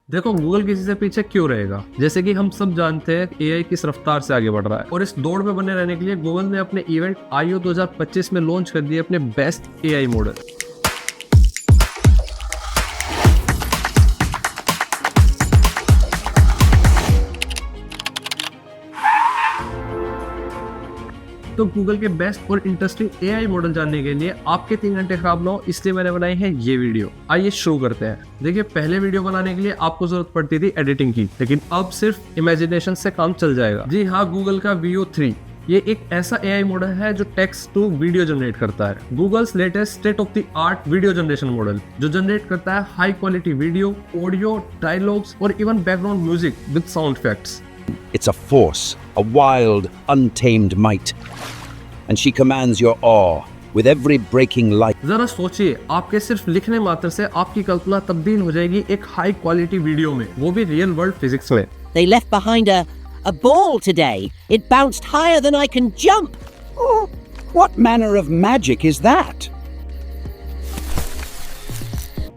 देखो गूगल किसी से पीछे क्यों रहेगा। जैसे कि हम सब जानते हैं एआई किस रफ्तार से आगे बढ़ रहा है और इस दौड़ में बने रहने के लिए गूगल ने अपने इवेंट I/O 2025 में लॉन्च कर दिए अपने बेस्ट एआई मॉडल। तो गूगल के बेस्ट और इंटरेस्टिंग एआई मॉडल जानने के लिए आपके 3 घंटे खराब ना हो, इसलिए मैंने बनाई है ये वीडियो। आइए शुरू करते हैं। देखिए पहले वीडियो बनाने के लिए आपको जरूरत पड़ती थी एडिटिंग की, लेकिन अब सिर्फ इमेजिनेशन से काम चल जाएगा। जी हाँ, गूगल का Veo 3 ये एक ऐसा एआई मॉडल है जो टेक्स्ट टू वीडियो जनरेट करता है। Google's latest state of the art video generation model जो जनरेट करता है high quality video, audio, dialogues और even background music with sound effects. It's a force, a wild, untamed might. And she commands your awe with every breaking light. जरा सोचिए, आपके सिर्फ लिखने मात्र से आपकी कल्पना तब्दील हो जाएगी एक हाई क्वालिटी वीडियो में, वो भी रियल वर्ल्ड फिजिक्स में। They left behind a ball today. It bounced higher than I can jump. Oh, what manner of magic is that?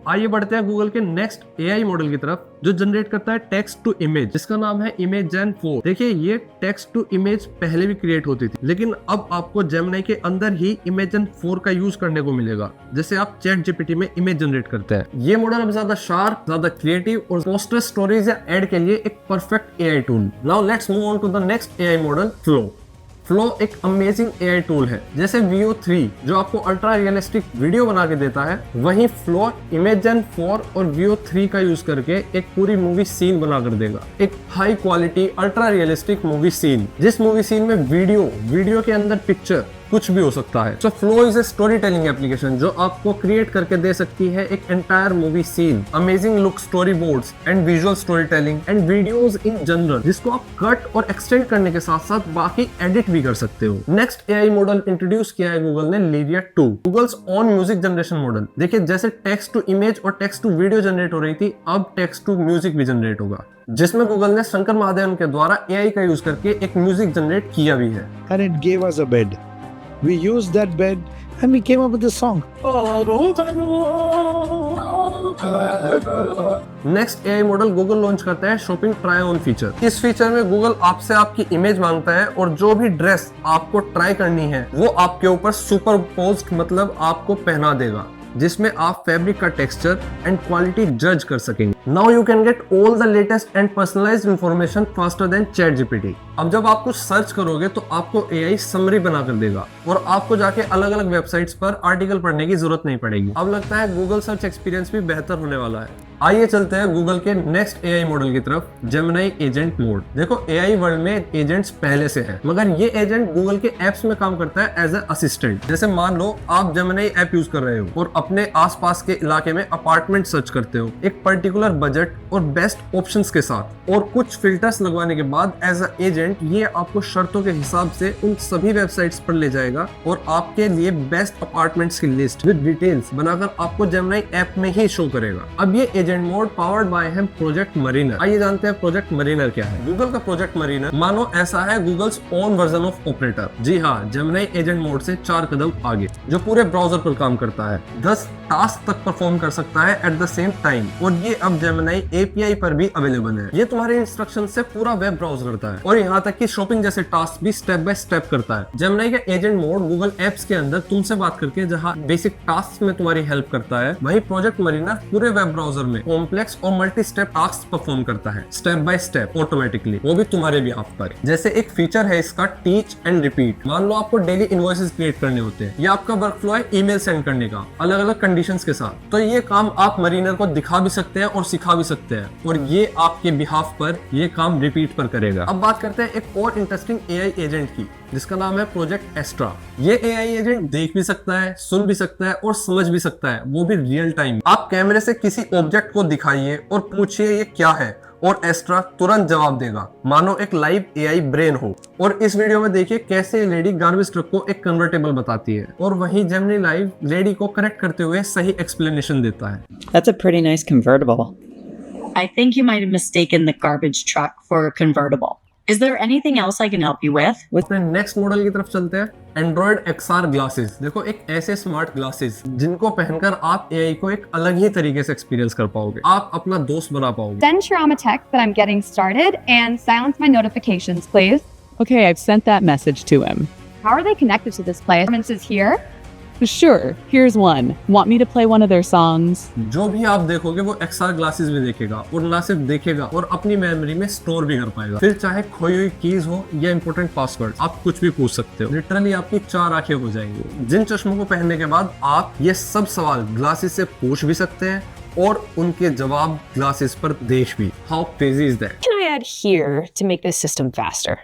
आइए बढ़ते हैं गूगल के नेक्स्ट एआई मॉडल की तरफ जो जनरेट करता है टेक्स्ट टू इमेज, जिसका नाम है इमेजन 4। देखिए ये टेक्स्ट टू इमेज पहले भी क्रिएट होती थी, लेकिन अब आपको जेमिनी के अंदर ही इमेजन 4 का यूज करने को मिलेगा, जैसे आप चैट जीपीटी में इमेज जनरेट करते हैं। ये मॉडल अब ज्यादा शार्प, ज्यादा क्रिएटिव और पोस्टर, स्टोरीज या एड के लिए एक perfect AI tool. Now let's move on to the next AI model, flow. Flow एक अमेजिंग एआई टूल है। जैसे Veo 3 जो आपको अल्ट्रा रियलिस्टिक वीडियो बना के देता है, वहीं फ्लो इमेजन 4 और Veo 3 का यूज करके एक पूरी मूवी सीन बना कर देगा। एक high quality ultra realistic movie scene, जिस मूवी सीन में वीडियो के अंदर पिक्चर कुछ भी हो सकता है। So flow is a story telling application जो आपको क्रिएट करके दे सकती है एक entire movie scene, amazing look, story boards and visual story telling and videos in general, जिसको आप कट और एक्सटेंड करने के साथ साथ बाकी एडिट भी कर सकते हो। नेक्स्ट एआई मॉडल इंट्रोड्यूस किया है गूगल ने, Lyria 2, Google's own music generation model. देखिए जैसे टेक्स्ट टू इमेज और टेक्स्ट टू वीडियो जनरेट हो रही थी, अब टेक्स्ट टू म्यूजिक भी जनरेट होगा, जिसमें गूगल ने शंकर महादेवन के द्वारा एआई का यूज करके एक म्यूजिक जनरेट किया भी है। And it gave us a bed. We used that bed and we came up with this song. Next AI model Google launch करता है शॉपिंग ट्राई ऑन फीचर। इस फीचर में गूगल आपसे आपकी इमेज मांगता है और जो भी ड्रेस आपको ट्राई करनी है वो आपके ऊपर सुपरपोज्ड मतलब आपको पहना देगा, जिसमें आप फैब्रिक का टेक्सचर एंड क्वालिटी जज कर सकेंगे। Now you can get all the latest and personalised information faster than chat GPT. अब जब आप कुछ सर्च करोगे तो आपको एआई समरी बना कर देगा और आपको जाके अलग अलग वेबसाइट्स पर आर्टिकल पढ़ने की जरूरत नहीं पड़ेगी। अब लगता है गूगल सर्च एक्सपीरियंस भी बेहतर होने वाला है। आइए चलते हैं गूगल के नेक्स्ट एआई मॉडल की तरफ, जेमिनी एजेंट मोड। देखो एआई वर्ल्ड में एजेंट्स पहले से है, मगर ये एजेंट गूगल के एप्स में काम करता है एज ए असिस्टेंट। जैसे मान लो आप जेमिनी ऐप यूज कर रहे हो और अपने आसपास के इलाके में अपार्टमेंट सर्च करते हो एक पर्टिकुलर बजट और बेस्ट ऑप्शंस के साथ, और कुछ फिल्टर्स लगवाने के बाद एज अ एजेंट ये आपको शर्तों के हिसाब से उन सभी वेबसाइट्स पर ले जाएगा और आपके लिए बेस्ट अपार्टमेंट्स की लिस्ट विद डिटेल्स बनाकर आपको जेमिनी ऐप में ही शो करेगा। अब ये एजेंट मोड पावर्ड बाय है प्रोजेक्ट मरीनर। आइए जानते हैं प्रोजेक्ट मरीनर क्या है। गूगल का प्रोजेक्ट मरीनर मानो ऐसा है Google's own version of operator. जी हाँ, जेमिनी एजेंट मोड से 4 कदम आगे, जो पूरे ब्राउजर पर काम करता है, 10 टास्क तक परफॉर्म कर सकता है एट द सेम टाइम, और ये अब जेमिनी एपीआई पर भी अवेलेबल है। ये तुम्हारे इंस्ट्रक्शन से पूरा वेब ब्राउज करता है और यहाँ तक कि शॉपिंग जैसे टास्क भी स्टेप बाय स्टेप करता है। जेमिनी का एजेंट मोड गूगल एप्स के अंदर तुमसे बात करके जहाँ बेसिक टास्क में तुम्हारी हेल्प करता है, वही प्रोजेक्ट मरीनर पूरे वेब ब्राउजर में कॉम्प्लेक्स और मल्टी स्टेप टास्क परफॉर्म करता है स्टेप बाय स्टेप ऑटोमेटिकली, वो भी तुम्हारे भी आप पर। जैसे एक फीचर है इसका टीच एंड रिपीट। मान लो आपको डेली इनवॉइसेस क्रिएट करने होते हैं या आपका वर्क फ्लो है ईमेल सेंड करने का अलग अलग कंडीशंस के साथ, तो ये काम आप मरीनर को दिखा भी सकते हैं और सिखा भी सकते हैं, और ये आपके बिहाफ पर ये काम रिपीट पर करेगा। अब बात करते हैं एक और इंटरेस्टिंग एआई एजेंट की, जिसका नाम है प्रोजेक्ट एस्ट्रा। ये एआई एजेंट देख भी सकता है, सुन भी सकता है और समझ भी सकता है, वो भी रियल टाइम। आप कैमरे से किसी ऑब्जेक्ट को दिखाइए और पूछिए ये क्या है, और एस्ट्रा तुरंत जवाब देगा, मानो एक लाइव एआई ब्रेन हो। और इस वीडियो में देखिए कैसे लेडी गार्बेज ट्रक को एक कन्वर्टेबल बताती है, और वहीं जेमिनी लाइव लेडी को करेक्ट करते हुए सही एक्सप्लेनेशन देता है। That's a pretty nice convertible. I think you might have mistaken the garbage truck for a convertible. Is there anything else I can help you with? Next model की तरफ चलते हैं। एंड्रॉइड XR ग्लासेस, देखो एक ऐसे smart glasses जिनको पहनकर आप AI को एक अलग ही तरीके से एक्सपीरियंस कर पाओगे, आप अपना दोस्त बना पाओगे। Send Shram a text that I'm getting started and silence my notifications, please. Okay, I've sent that message to him. How are they connected to this place? Performance is here. Sure, here's one. Want me to play one of their songs? जो भी आप देखोगे वो XR glasses भी देखेगा, और ना सिर्फ देखेगा और अपनी मेमोरी में स्टोर भी कर पाएगा। फिर चाहे खोई हुई कीज हो या इंपॉर्टेंट पासवर्ड, आप कुछ भी पूछ सकते हो। लिटरली आपकी 4 आंखें हो जाएंगी। जिन चश्मों को पहनने के बाद आप ये सब सवाल ग्लासेस से पूछ भी सकते हैं और उनके जवाब ग्लासेस पर देख भी। How crazy is that? Can I add here to make this system faster?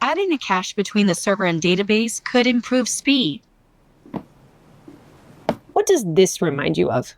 Adding a cache between the server and database could improve speed. What does this remind you of?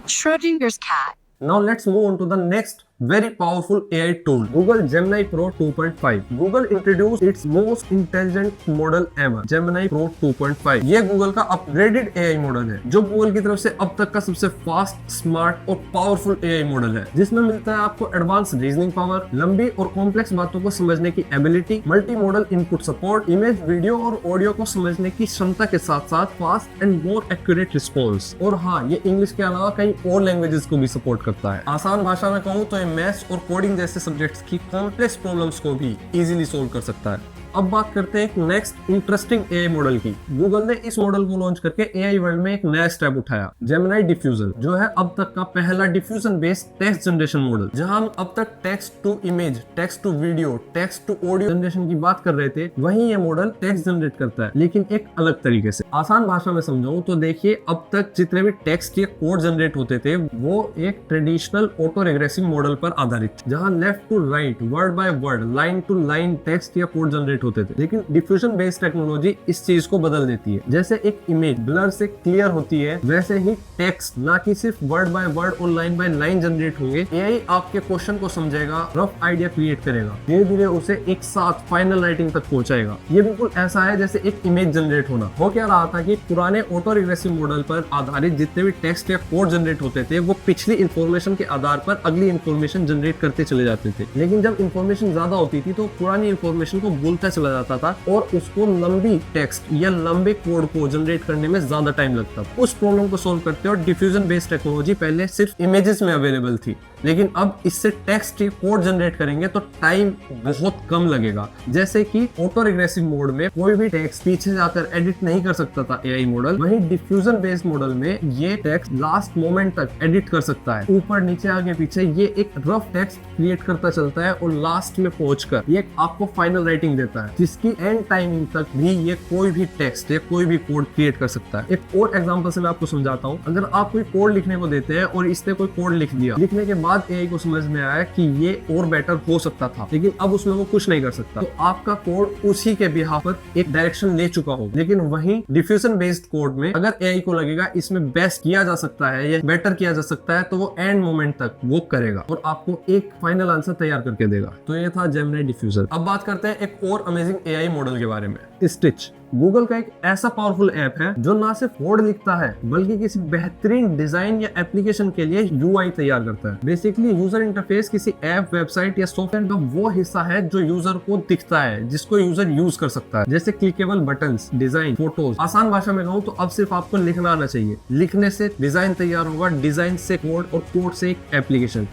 Schrodinger's cat. Now let's move on to the next very powerful AI tool, Google Gemini Pro 2.5. Google introduced its most intelligent model ever, Gemini Pro 2.5. ये Google का upgraded AI model है, जो Google की तरफ से अब तक का सबसे फास्ट, स्मार्ट और पावरफुल AI मॉडल है, जिसमें मिलता है आपको एडवांस रीजनिंग पावर, लंबी और कॉम्प्लेक्स बातों को समझने की ability, multi modal input support, image, video और ऑडियो को समझने की क्षमता के साथ साथ fast and more accurate response. और हाँ, ये इंग्लिश के अलावा कई और लैंग्वेजेस को भी सपोर्ट करता है। आसान भाषा में कहूँ तो मैथ्स और कोडिंग जैसे सब्जेक्ट्स की कॉम्प्लेक्स प्रॉब्लम्स को भी इजीली सोल्व कर सकता है। अब बात करते हैं एक नेक्स्ट इंटरेस्टिंग AI मॉडल की। गूगल ने इस मॉडल को लॉन्च करके AI वर्ल्ड में एक नया स्टेप उठाया, जेमिनी डिफ्यूजन, जो है अब तक का पहला diffusion based text generation model. जहां हम अब तक text to image, text to video, text to audio generation की बात कर रहे थे, वहीं ये मॉडल टेक्स्ट जनरेट करता है, लेकिन एक अलग तरीके से। आसान भाषा में समझाऊं तो देखिए, अब तक जितने भी टेक्स्ट या कोड जनरेट होते थे वो एक ट्रेडिशनल ऑटो रिग्रेसिव मॉडल पर आधारित थे, जहां left to right, word by word, line to line text या कोड जनरेट होते थे। लेकिन डिफ्यूजन बेस्ड टेक्नोलॉजी इस चीज को बदल देती है। जैसे एक इमेज ब्लर से क्लियर होती है, वैसे ही टेक्स्ट ना कि सिर्फ वर्ड बाय वर्ड और लाइन बाय लाइन जनरेट होंगे। AI आपके क्वेश्चन को समझेगा, रफ आइडिया क्रिएट करेगा, धीरे धीरे उसे एक साथ फाइनल राइटिंग तक पहुंचाएगा। ये बिल्कुल ऐसा है जैसे एक इमेज जनरेट होना। हो क्या रहा था कि पुराने ऑटो रिग्रेसिव मॉडल पर आधारित जितने भी टेक्स्ट या कोड जनरेट होते थे, वो पिछली इंफॉर्मेशन के आधार पर अगली इंफॉर्मेशन जनरेट करते चले जाते थे। लेकिन जब इंफॉर्मेशन ज्यादा होती थी तो पुरानी इंफॉर्मेशन को भूलता चला जाता था और उसको लंबी टेक्स्ट या लंबे कोड को जनरेट करने में ज्यादा टाइम लगता था। उस प्रॉब्लम को सोल्व करते और डिफ्यूजन बेस्ड टेक्नोलॉजी पहले सिर्फ इमेजेस में अवेलेबल थी, लेकिन अब इससे टेक्स्ट कोड जनरेट करेंगे तो टाइम बहुत कम लगेगा। जैसे कि ऑटो रिग्रेसिव मोड में कोई भी टेक्स्ट पीछे जाकर एडिट नहीं कर सकता था AI मॉडल, वहीं डिफ्यूजन बेस्ड मॉडल में ये टेक्स्ट लास्ट मोमेंट तक एडिट कर सकता है। ऊपर नीचे आगे पीछे ये एक रफ टेक्स्ट क्रिएट करता चलता है और लास्ट में पहुंचकर ये आपको फाइनल राइटिंग देता है, जिसकी एंड टाइमिंग तक भी ये कोई भी टेक्स्ट या कोई भी कोड क्रिएट कर सकता है। एक और एग्जांपल से मैं आपको समझाता हूँ। अगर आप कोई कोड लिखने को देते हैं और इसने कोई कोड लिख दिया, लिखने के बाद AI को समझ में आया कि ये और बेटर हो सकता था, लेकिन अब उसमें वो कुछ नहीं कर सकता, तो आपका कोड उसी के बिहाफ पर एक डायरेक्शन ले चुका हो। लेकिन वहीं डिफ्यूजन बेस्ड कोड में अगर AI को लगेगा इसमें बेस्ट किया जा सकता है या बेटर किया जा सकता है, तो वो एंड मोमेंट तक वो करेगा और आपको एक फाइनल आंसर तैयार करके देगा। तो ये था जेमिनी डिफ्यूजन। अब बात करते हैं एक और अमेजिंग AI मॉडल के बारे में, स्टिच। गूगल का एक ऐसा पावरफुल ऐप है जो ना सिर्फ कोड लिखता है बल्कि किसी बेहतरीन डिजाइन या एप्लीकेशन के लिए UI तैयार करता है। बेसिकली यूजर इंटरफेस किसी ऐप, वेबसाइट या सॉफ्टवेयर का वो हिस्सा है जो यूजर को दिखता है, जिसको यूजर यूज कर सकता है, जैसे क्लिकेबल बटन्स, डिजाइन, फोटोज। आसान भाषा में कहूँ तो अब सिर्फ आपको लिखना आना चाहिए, लिखने से डिजाइन तैयार होगा, डिजाइन से कोड और कोड से एक एप्लीकेशन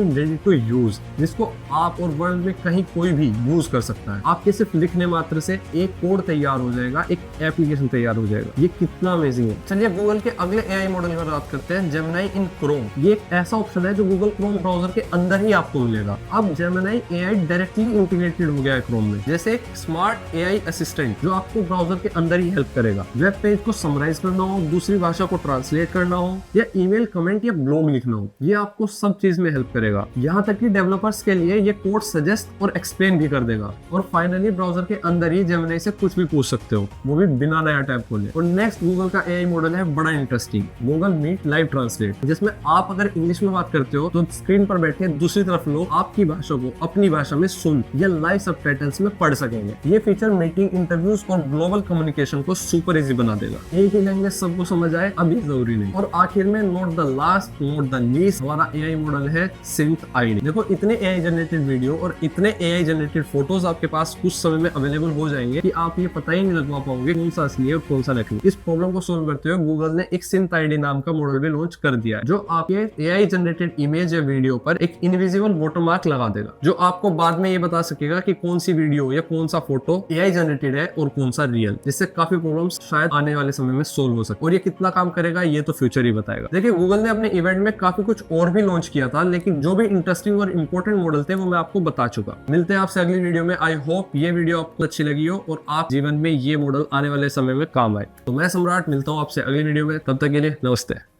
रेडी टू यूज, जिसको आप और वर्ल्ड में कहीं कोई भी यूज कर सकता है। आपके सिर्फ लिखने मात्र से एक कोड तैयार हो जाएगा, एक एप्लीकेशन तैयार हो जाएगा। ये कितना अमेजिंग है। चलिए गूगल के अगले AI मॉडल की बात करते हैं, जेमिनी इन क्रोम। ये एक ऐसा ऑप्शन है जो गूगल क्रोम ब्राउजर के अंदर ही आपको मिलेगा। अब जेमिनी AI डायरेक्टली इंटीग्रेटेड हो गया है क्रोम में, जैसे एक स्मार्ट AI असिस्टेंट जो आपको ब्राउजर के अंदर ही हेल्प करेगा। वेब पेज को समराइज करना हो, दूसरी भाषा को ट्रांसलेट करना हो या ईमेल, कमेंट या ब्लॉग लिखना हो, ये आपको सब चीज में हेल्प करेगा। यहाँ तक कि डेवलपर्स के लिए ये कोड सजेस्ट और एक्सप्लेन भी कर देगा। और फाइनली ब्राउजर के अंदर ही जेमिनी से कुछ भी पूछ सकते हो, वो भी बिना नया टैब खोले। और नेक्स्ट गूगल का एआई मॉडल है बड़ा interesting, Google Meet live translate, जिसमें आप अगर इंग्लिश में बात करते हो तो स्क्रीन पर बैठे दूसरी तरफ लोग आपकी भाषा को अपनी भाषा में सुन या लाइव सबटाइटल्स में पढ़ सकेंगे। ये फीचर मीटिंग, इंटरव्यूज और ग्लोबल कम्युनिकेशन को सुपर इजी बना देगा। एक ही लैंग्वेज सबको समझ आए अभी जरूरी नहीं। और आखिर में not the last not the least, हमारा एआई मॉडल है SynthID। देखो इतने एआई जनरेटेड वीडियो और इतने एआई जनरेटेड फोटोज आपके पास कुछ समय में अवेलेबल हो जाएंगे कि आप ये पता ही नहीं लगवा पाओगे कौन सा असली है और कौन सा नकली। इस प्रॉब्लम को सोल्व करते हुए गूगल ने एक SynthID नाम का मॉडल भी लॉन्च कर दिया है, जो आपके एआई जनरेटेड इमेज या वीडियो पर एक इनविजिबल वाटरमार्क लगा देगा, जो आपको बाद में ये बता सकेगा कि कौन सी वीडियो या कौन सा फोटो एआई जनरेटेड है और कौन सा रियल, जिससे काफी प्रॉब्लम्स शायद आने वाले समय में सोल्व हो सके। और ये कितना काम करेगा ये तो फ्यूचर ही बताएगा। देखिए गूगल ने अपने इवेंट में काफी कुछ और भी लॉन्च किया था, लेकिन जो भी इंटरेस्टिंग और इंपॉर्टेंट मॉडल थे वो मैं आपको बता चुका। मिलते हैं आपसे अगली वीडियो में। आई होप ये वीडियो आपको अच्छी लगी हो और आप जीवन में ये मॉडल आने वाले समय में काम आए। तो मैं सम्राट मिलता हूँ आपसे अगली वीडियो में, तब तक के लिए नमस्ते।